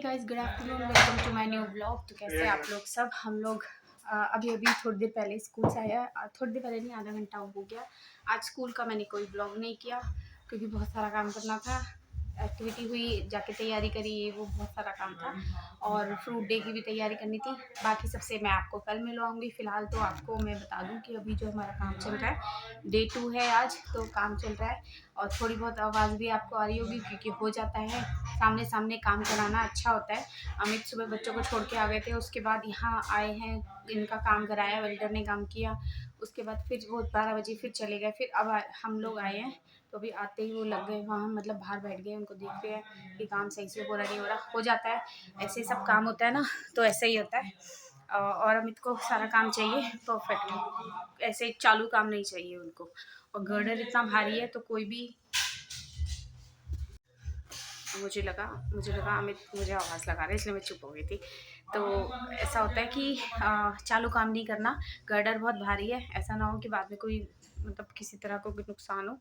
Guys, good afternoon, welcome to my new blog. तो कैसे हैं आप लोग सब? हम लोग अभी थोड़ी देर पहले स्कूल से आया। थोड़ी देर पहले नहीं, आधा घंटा हो गया। आज स्कूल का मैंने कोई ब्लॉग नहीं किया क्योंकि बहुत सारा काम करना था। एक्टिविटी हुई, जाके तैयारी करी, वो बहुत सारा काम था। और फ्रूट डे की भी तैयारी करनी थी। बाकी सबसे मैं आपको कल मिलवाऊंगी। फ़िलहाल तो आपको मैं बता दूं कि अभी जो हमारा काम चल रहा है, डे 2 है आज, तो काम चल रहा है। और थोड़ी बहुत आवाज़ भी आपको आ रही होगी क्योंकि हो जाता है, सामने सामने काम कराना अच्छा होता है। अमित सुबह बच्चों को छोड़ के आ गए थे, उसके बाद यहाँ आए हैं, इनका काम कराया, वेल्डर ने काम किया। उसके बाद फिर वो 12 बजे फिर चले गए। फिर अब हम लोग आए हैं, तो अभी आते ही वो लग गए वहाँ, मतलब बाहर बैठ गए, उनको देख रहे हैं कि काम सही से हो रहा नहीं हो रहा। हो जाता है, ऐसे सब काम होता है ना, तो ऐसा ही होता है। और अमित को सारा काम चाहिए परफेक्ट, ऐसे चालू काम नहीं चाहिए उनको। और गर्डर इतना भारी है तो कोई भी, मुझे लगा अमित मुझे आवाज़ लगा रहे, इसलिए मैं चुप हो गई थी। तो ऐसा होता है कि चालू काम नहीं करना, गर्डर बहुत भारी है, ऐसा ना हो कि बाद में कोई मतलब किसी तरह को भी नुकसान हो।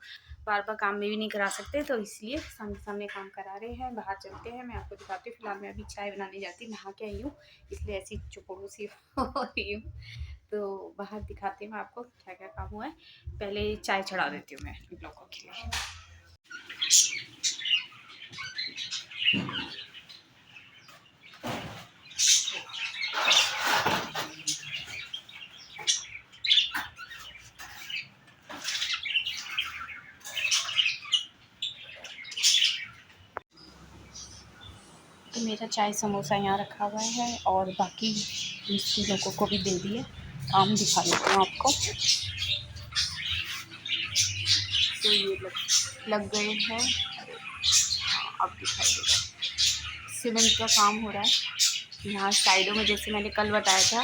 बार बार काम में भी नहीं करा सकते, तो इसलिए सामने सामने काम करा रहे हैं। बाहर चलते हैं, मैं आपको दिखाती हूँ। फिलहाल मैं अभी चाय बनाने जाती, नहा के आई हूँ, इसलिए ऐसी चुपोड़ू सी हो रही हूँ। तो बाहर दिखाती हूँ आपको क्या क्या काम हुआ है। पहले चाय चढ़ा देती हूँ मैं इन लोगों के लिए। तो मेरा चाय समोसा यहाँ रखा हुआ है और बाकी मिस्त्री लोगों को भी दे दिए। काम दिखा देती हूँ आपको। तो ये लग गए हैं, अब दिखाई दे रहा है। सीमेंट का काम हो रहा है यहाँ साइडों में, जैसे मैंने कल बताया था।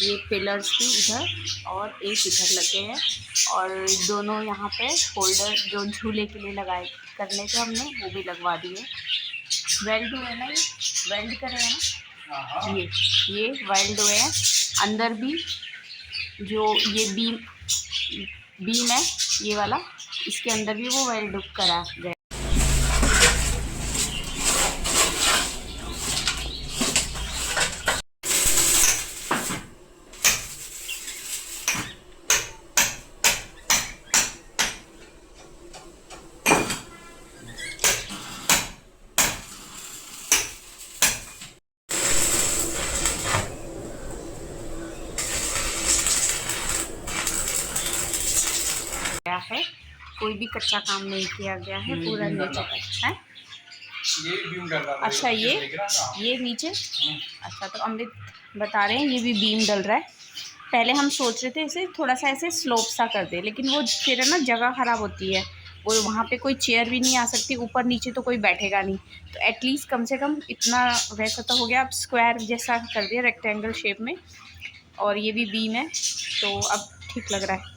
ये पिलर्स भी इधर और एक इधर लगे हैं, और दोनों यहाँ पे होल्डर जो झूले के लिए लगाए करने के हमने, वो भी लगवा दिए। वेल्ड हुए ना, ये वेल्ड कर रहे हैं ना, ये वेल्ड हुए हैं। अंदर भी जो ये बीम है, ये वाला, इसके अंदर भी वो वेल्ड करा गया। है, कोई भी कच्चा काम नहीं किया गया है, पूरा नीचे तक है। ये बीम डल रहा है। अच्छा, ये नीचे। अच्छा, तो अमृत बता रहे हैं ये भी बीम डल रहा है। पहले हम सोच रहे थे इसे थोड़ा सा ऐसे स्लोप सा कर दे, लेकिन वो फिर है ना, जगह ख़राब होती है। वो वहाँ पे कोई चेयर भी नहीं आ सकती, ऊपर नीचे तो कोई बैठेगा नहीं। तो एटलीस्ट कम से कम इतना वैसा तो हो गया। अब स्क्वायर जैसा कर दिया, रेक्टेंगल शेप में। और ये भी बीम है, तो अब ठीक लग रहा है,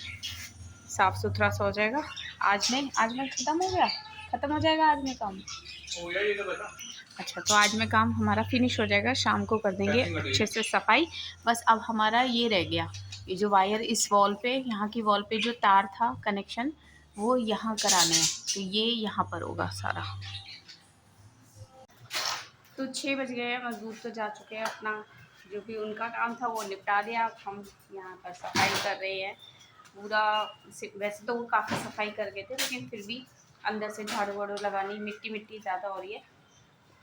साफ़ सुथरा सा हो जाएगा। आज में ख़त्म हो जाएगा आज में काम। हो गया ये तो बता। अच्छा, तो आज में काम हमारा फिनिश हो जाएगा, शाम को कर देंगे अच्छे से सफाई। बस अब हमारा ये रह गया, ये जो वायर इस वॉल पे, यहाँ की वॉल पे जो तार था कनेक्शन, वो यहाँ कराने हैं। तो ये यहाँ पर होगा सारा। तो 6 बज गए हैं, मजदूर तो जा चुके हैं, अपना जो भी उनका काम था वो निपटा दिया। अब हम यहाँ पर सफाई कर रहे हैं पूरा। वैसे तो वो काफ़ी सफाई कर गए थे, लेकिन फिर भी अंदर से झाड़ू वाड़ू लगानी, मिट्टी ज़्यादा हो रही है।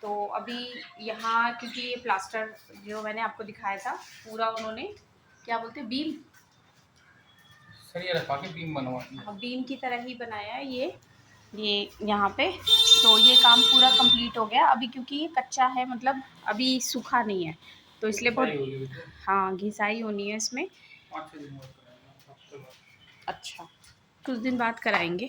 तो अभी यहाँ, क्योंकि ये प्लास्टर जो मैंने आपको दिखाया था, पूरा उन्होंने क्या बोलते हैं, बीम सरिया रखा के बीम बनवाया। हाँ, बीम की तरह ही बनाया है ये यहाँ पे। तो ये काम पूरा कंप्लीट हो गया अभी, क्योंकि ये कच्चा है, मतलब अभी सूखा नहीं है, तो इसलिए बहुत, हाँ, घिसाई होनी है इसमें। अच्छा, कुछ दिन बाद कराएंगे,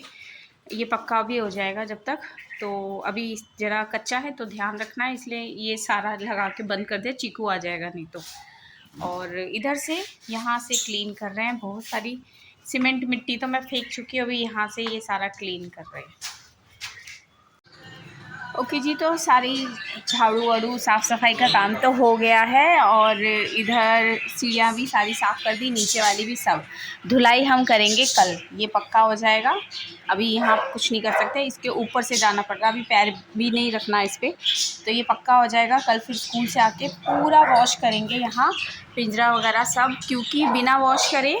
ये पक्का भी हो जाएगा जब तक। तो अभी ज़रा कच्चा है तो ध्यान रखना है, इसलिए ये सारा लगा के बंद कर दे, चीकू आ जाएगा नहीं तो। और इधर से यहाँ से क्लीन कर रहे हैं, बहुत सारी सीमेंट मिट्टी तो मैं फेंक चुकी हूँ, अभी यहाँ से ये सारा क्लीन कर रहे हैं। ओके जी, तो सारी झाड़ू वाड़ू साफ़ सफाई का काम तो हो गया है और इधर सीढ़ियाँ भी सारी साफ़ कर दी, नीचे वाली भी सब। धुलाई हम करेंगे कल, ये पक्का हो जाएगा। अभी यहाँ कुछ नहीं कर सकते, इसके ऊपर से जाना पड़ेगा, अभी पैर भी नहीं रखना इस पर। तो ये पक्का हो जाएगा कल। फिर स्कूल से आके पूरा वॉश करेंगे यहाँ पिंजरा वगैरह सब, क्योंकि बिना वॉश करे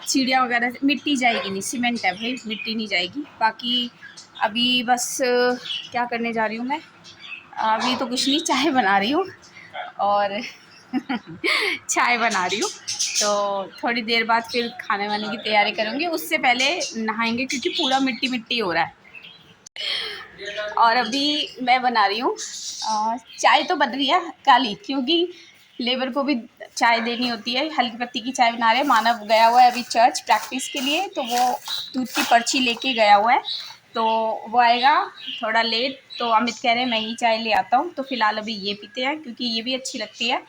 सीढ़ियाँ वगैरह मिट्टी जाएगी नहीं, सीमेंट है भाई, मिट्टी नहीं जाएगी। बाकी अभी बस क्या करने जा रही हूँ मैं, अभी तो कुछ नहीं, चाय बना रही हूँ और चाय बना रही हूँ। तो थोड़ी देर बाद फिर खाने वाने की तैयारी करूँगी, उससे पहले नहाएंगे क्योंकि पूरा मिट्टी मिट्टी हो रहा है। और अभी मैं बना रही हूँ चाय, तो बन रही है काली, क्योंकि लेबर को भी चाय देनी होती है। हल्की पत्ती की चाय बना रहे हैं। मानव गया हुआ है अभी चर्च प्रैक्टिस के लिए, तो वो दूध की पर्ची लेके गया हुआ है, तो वो आएगा थोड़ा लेट। तो अमित कह रहे हैं मैं ही चाय ले आता हूँ, तो फ़िलहाल अभी ये पीते हैं क्योंकि ये भी अच्छी लगती है।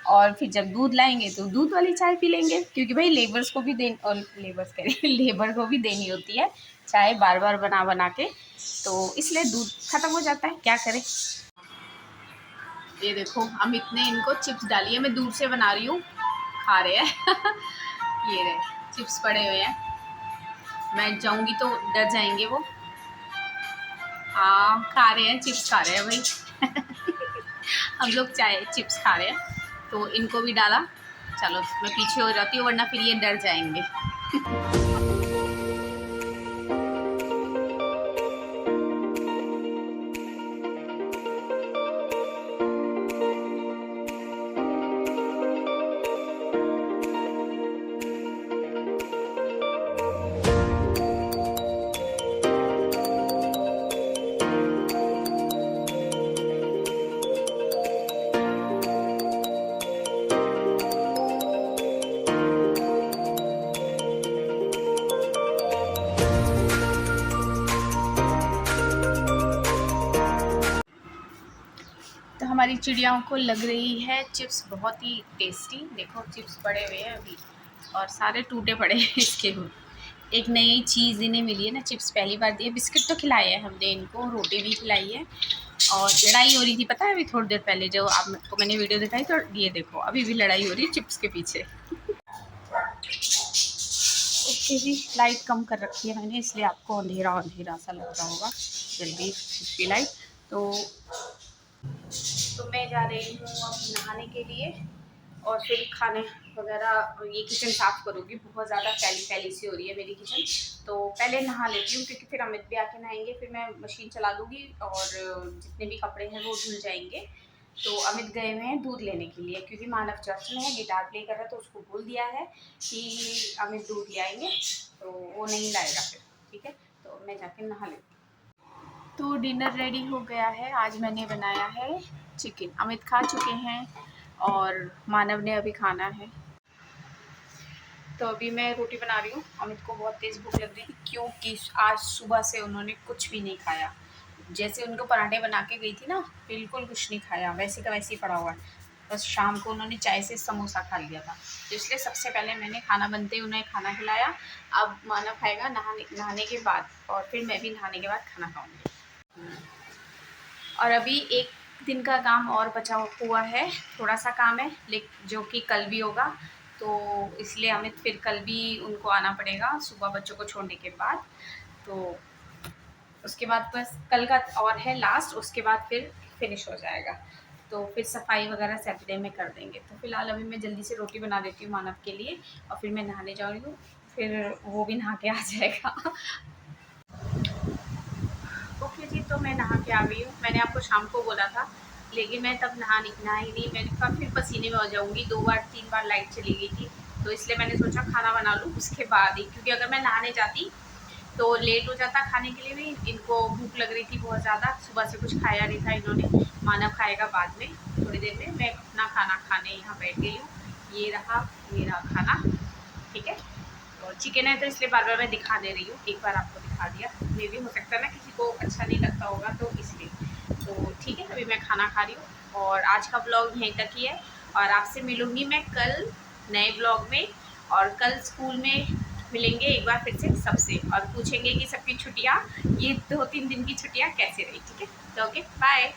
और फिर जब दूध लाएंगे तो दूध वाली चाय पी लेंगे, क्योंकि भाई लेबर्स को भी लेबर को भी देनी होती है चाय बार बार बना बना के, तो इसलिए दूध ख़त्म हो जाता है, क्या करें। ये देखो अमित ने इनको चिप्स डाली है, मैं दूर से बना रही हूँ, खा रहे हैं ये रहे चिप्स पड़े हुए हैं, मैं जाऊंगी तो डर जाएंगे वो। हाँ खा रहे हैं, चिप्स खा रहे हैं भाई हम लोग चाय चिप्स खा रहे हैं, तो इनको भी डाला। चलो मैं पीछे हो जाती हूँ वरना फिर ये डर जाएंगे तो हमारी चिड़ियाओं को लग रही है चिप्स बहुत ही टेस्टी। देखो चिप्स पड़े हुए हैं अभी और सारे टूटे पड़े हैं इसके। एक नई चीज़ इन्हें मिली है ना, चिप्स पहली बार दिए। बिस्किट तो खिलाए हैं हमने इनको, रोटी भी खिलाई है। और लड़ाई हो रही थी पता है अभी थोड़ी देर पहले, जो आपको मैंने वीडियो दिखाई, तो ये देखो अभी भी लड़ाई हो रही है चिप्स के पीछे ओके जी, लाइट कम कर रखी है मैंने, इसलिए आपको अंधेरा अंधेरा सा लग रहा होगा। जल्दी इसकी लाइट तो मैं जा रही हूँ अब नहाने के लिए और फिर खाने वगैरह, ये किचन साफ़ करूँगी। बहुत ज़्यादा फैली फैली सी हो रही है मेरी किचन, तो पहले नहा लेती हूँ क्योंकि फिर अमित भी आके नहाएंगे, फिर मैं मशीन चला दूँगी और जितने भी कपड़े हैं वो धुल जाएंगे। तो अमित गए हुए हैं दूध लेने के लिए, क्योंकि मानव चर्च में है, गिटार प्ले कर रहा है, तो उसको बोल दिया है कि अमित दूध ले आएंगे, तो वो नहीं लाएगा फिर, ठीक है। तो मैं जाके नहा लेती हूँ। तो डिनर रेडी हो गया है। आज मैंने बनाया है चिकन, अमित खा चुके हैं और मानव ने अभी खाना है। तो अभी मैं रोटी बना रही हूँ। अमित को बहुत तेज़ भूख लग रही थी क्योंकि आज सुबह से उन्होंने कुछ भी नहीं खाया। जैसे उनको पराठे बना के गई थी ना, बिल्कुल कुछ नहीं खाया, वैसे का वैसे ही पड़ा हुआ है। बस शाम को उन्होंने चाय से समोसा खा लिया था, तो इसलिए सबसे पहले मैंने खाना बनते ही उन्हें खाना खिलाया। अब मानव खाएगा नहाने के बाद, और फिर मैं भी नहाने के बाद खाना खाऊँगी। और अभी एक दिन का काम और बचा हुआ है, थोड़ा सा काम है, लेकिन जो कि कल भी होगा, तो इसलिए हमें फिर कल भी उनको आना पड़ेगा सुबह बच्चों को छोड़ने के बाद। तो उसके बाद बस कल का और है लास्ट, उसके बाद फिर फिनिश हो जाएगा। तो फिर सफाई वगैरह सैटरडे में कर देंगे। तो फिलहाल अभी मैं जल्दी से रोटी बना देती हूँ मानव के लिए, और फिर मैं नहाने जा रही हूँ, फिर वो भी नहा के आ जाएगा ओके जी, तो मैं नहा के आ गई हूँ। मैंने आपको शाम को बोला था, लेकिन मैं तब नहाई नहीं। मैंने कहा फिर पसीने में हो जाऊँगी, 2 बार 3 बार लाइट चली गई थी, तो इसलिए मैंने सोचा खाना बना लूँ उसके बाद ही, क्योंकि अगर मैं नहाने जाती तो लेट हो जाता खाने के लिए भी। इनको भूख लग रही थी बहुत ज़्यादा, सुबह से कुछ खाया नहीं था इन्होंने। मानव खाएगा बाद में थोड़ी देर में, मैं अपना खाना खाने यहाँ बैठ गई हूँ। ये रहा मेरा खाना, ठीक है। और चिकन है तो इसलिए बार बार मैं दिखा दे रही हूँ, एक बार आपको दिखा दिया, मे भी हो सकता है ना किसी को अच्छा नहीं लगता होगा, तो इसलिए। तो ठीक है, अभी मैं खाना खा रही हूँ और आज का ब्लॉग यहीं तक ही है, और आपसे मिलूँगी मैं कल नए ब्लॉग में। और कल स्कूल में मिलेंगे एक बार फिर से सबसे और पूछेंगे कि सबकी छुट्टियाँ, ये 2-3 दिन की छुट्टियाँ कैसे रही, ठीक है? तो ओके, बाय।